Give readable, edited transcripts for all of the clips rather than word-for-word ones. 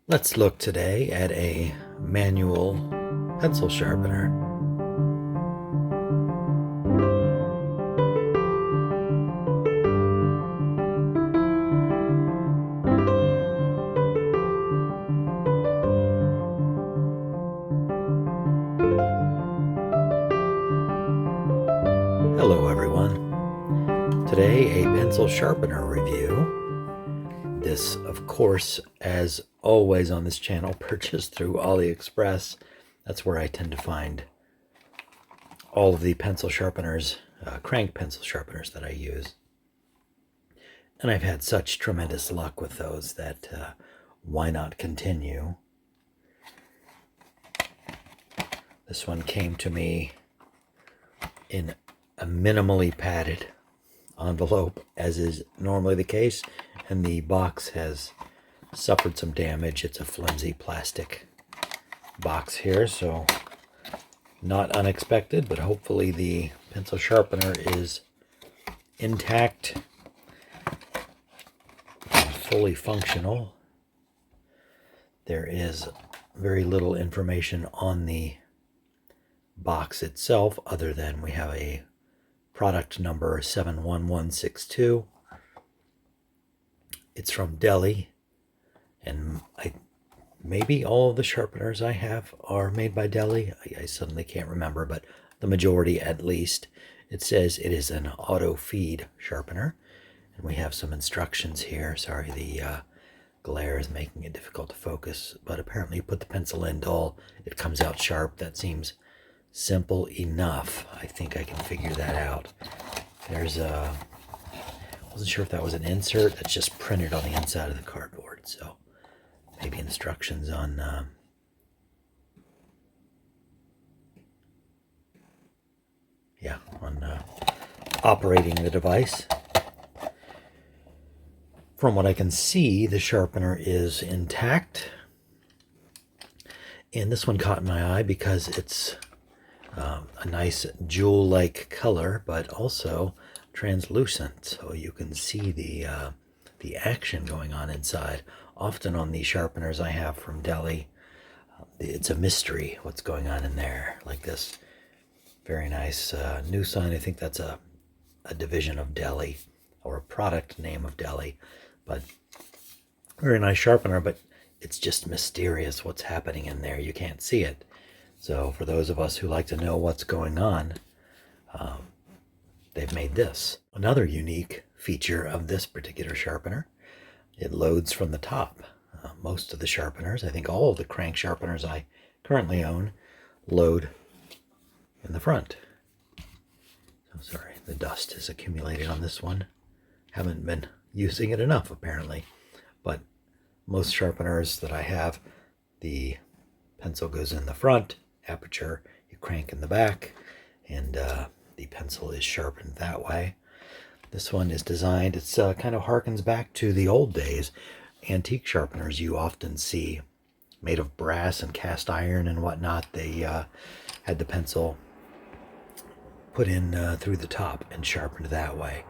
Let's look today at a manual pencil sharpener. Hello everyone. Today a pencil sharpener review. This, of course, as always on this channel, purchased through AliExpress. That's where I tend to find all of the pencil sharpeners, crank pencil sharpeners that I use. And I've had such tremendous luck with those that why not continue? This one came to me in a minimally padded envelope, as is normally the case, and the box has suffered some damage. It's a flimsy plastic box here, so not unexpected, but hopefully the pencil sharpener is intact and fully functional. There is very little information on the box itself other than we have a product number 71162. It's from Deli, and maybe all of the sharpeners I have are made by Deli. I suddenly can't remember, but the majority at least. It says it is an auto feed sharpener, and we have some instructions here. Sorry, the glare is making it difficult to focus, but apparently you put the pencil in dull, it comes out sharp. That seems simple enough. I think I can figure that out. There's a, wasn't sure if that was an insert that's just printed on the inside of the cardboard, so maybe instructions on operating the device. From what I can see, the sharpener is intact, and this one caught my eye because it's a nice jewel-like color, but also translucent, so you can see the action going on inside. Often on these sharpeners I have from Deli, it's a mystery what's going on in there. Like this very nice new sign. I think that's a division of Deli, or a product name of Deli, but very nice sharpener, but it's just mysterious what's happening in there. You can't see it. So for those of us who like to know what's going on, they've made this. Another unique feature of this particular sharpener, it loads from the top. Most of the sharpeners, I think all of the crank sharpeners I currently own, load in the front. I'm sorry, the dust has accumulated on this one. Haven't been using it enough apparently, but most sharpeners that I have, the pencil goes in the front, aperture you crank in the back, and the pencil is sharpened that way. This one is designed, it's kind of harkens back to the old days. Antique sharpeners you often see made of brass and cast iron and whatnot. They had the pencil put in through the top and sharpened that way.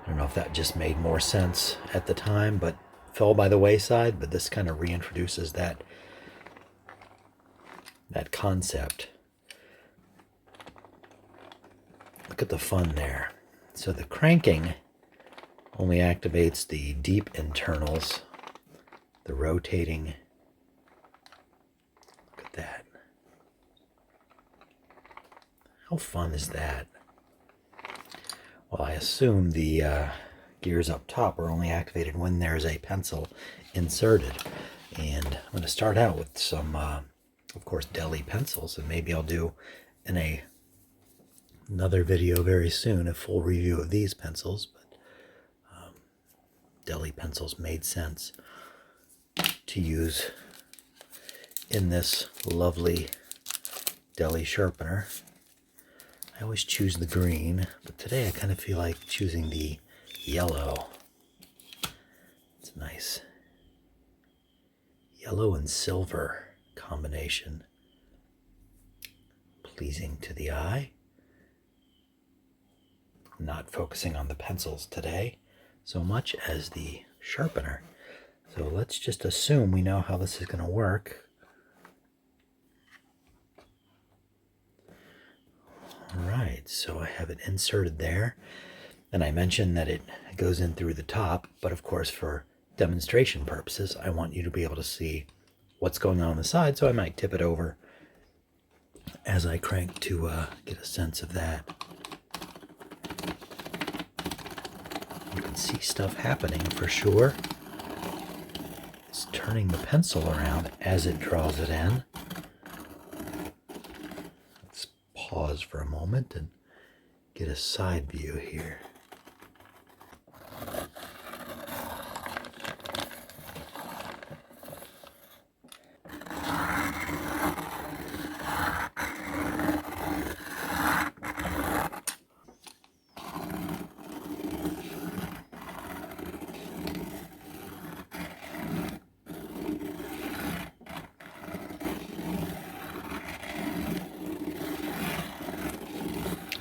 I don't know if that just made more sense at the time, but fell by the wayside. But this kind of reintroduces that concept. Look at the fun there. So the cranking only activates the deep internals. The rotating, look at that. How fun is that? Well, I assume the gears up top are only activated when there's a pencil inserted. And I'm going to start out with some, of course, Deli pencils, and maybe I'll do in another video very soon a full review of these pencils. But Deli pencils made sense to use in this lovely Deli sharpener. I always choose the green, but today I kind of feel like choosing the yellow. It's a nice yellow and silver combination. Pleasing to the eye. I'm not focusing on the pencils today so much as the sharpener. So let's just assume we know how this is going to work. All right, so I have it inserted there. And I mentioned that it goes in through the top, but of course for demonstration purposes, I want you to be able to see what's going on the side, so I might tip it over as I crank to get a sense of that. You can see stuff happening for sure. It's turning the pencil around as it draws it in. Let's pause for a moment and get a side view here.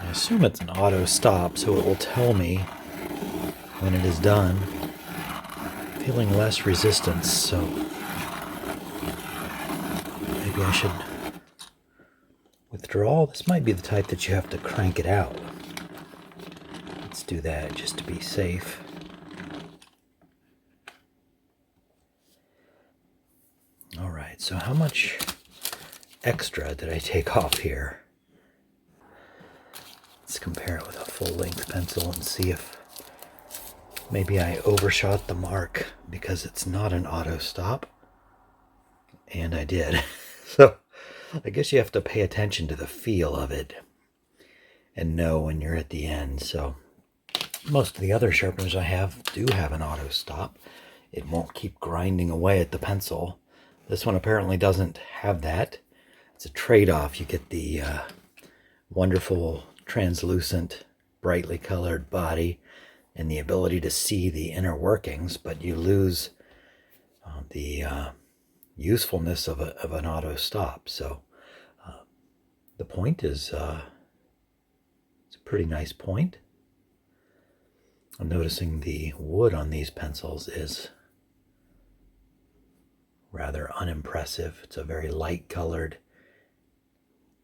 I assume it's an auto stop, so it will tell me when it is done. Feeling less resistance, so maybe I should withdraw. This might be the type that you have to crank it out. Let's do that just to be safe. All right, so how much extra did I take off here? Let's compare it with a full-length pencil and see if maybe I overshot the mark because it's not an auto stop. And I did. So I guess you have to pay attention to the feel of it and know when you're at the end. So most of the other sharpeners I have do have an auto stop. It won't keep grinding away at the pencil. This one apparently doesn't have that. It's a trade-off. You get the wonderful translucent, brightly colored body and the ability to see the inner workings, but you lose the usefulness of an auto stop. So the point is it's a pretty nice point. I'm noticing the wood on these pencils is rather unimpressive. It's a very light colored.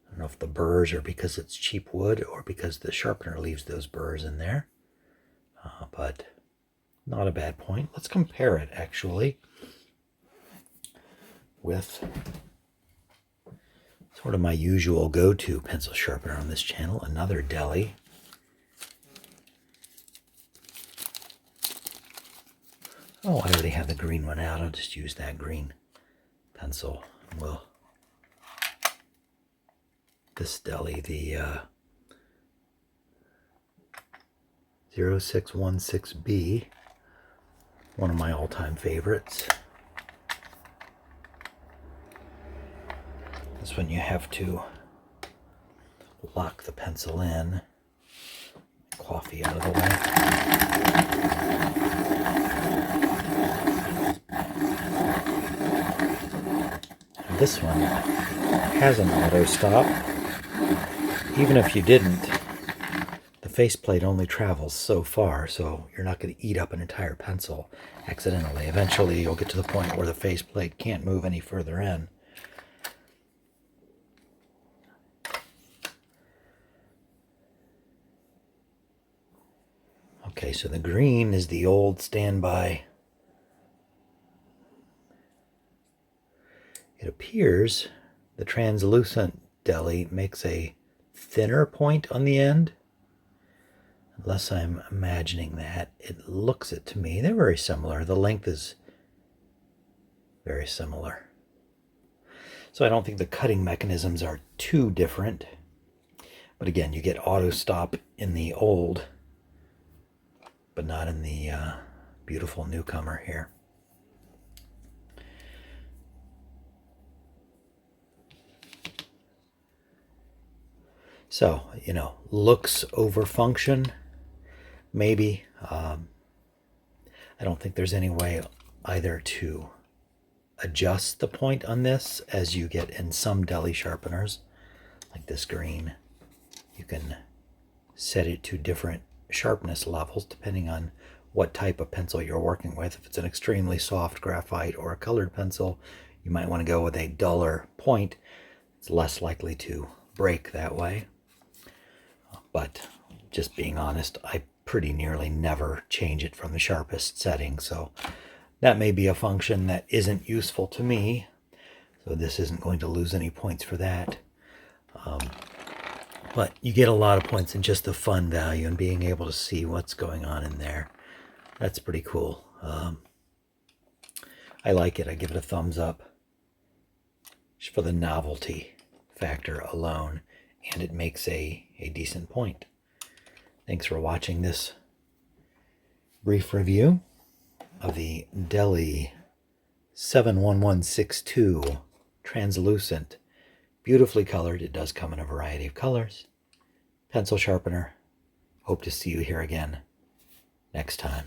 I don't know if the burrs are because it's cheap wood or because the sharpener leaves those burrs in there, but not a bad point. Let's compare it actually with sort of my usual go-to pencil sharpener on this channel, another Deli. Oh, I already have the green one out. I'll just use that green pencil. Well, this Deli, the 0616B, one of my all-time favorites. This one you have to lock the pencil in. Coffee out of the way. And this one has an auto stop. Even if you didn't, the faceplate only travels so far, so you're not going to eat up an entire pencil accidentally. Eventually you'll get to the point where the faceplate can't move any further in. Okay, so the green is the old standby. It appears the translucent Deli makes a thinner point on the end. Unless I'm imagining that. It looks it to me. They're very similar. The length is very similar. So I don't think the cutting mechanisms are too different. But again, you get auto stop in the old, but not in the beautiful newcomer here. So, you know, looks over function, maybe. I don't think there's any way either to adjust the point on this as you get in some Deli sharpeners, like this green. You can set it to different sharpness levels depending on what type of pencil you're working with. If it's an extremely soft graphite or a colored pencil, you might want to go with a duller point. It's less likely to break that way. But just being honest, I pretty nearly never change it from the sharpest setting, so that may be a function that isn't useful to me. So this isn't going to lose any points for that. But you get a lot of points in just the fun value and being able to see what's going on in there. That's pretty cool. I like it. I give it a thumbs up just for the novelty factor alone, and it makes a decent point. Thanks for watching this brief review of the Deli 71162 translucent, beautifully colored. It does come in a variety of colors. Pencil sharpener. Hope to see you here again next time.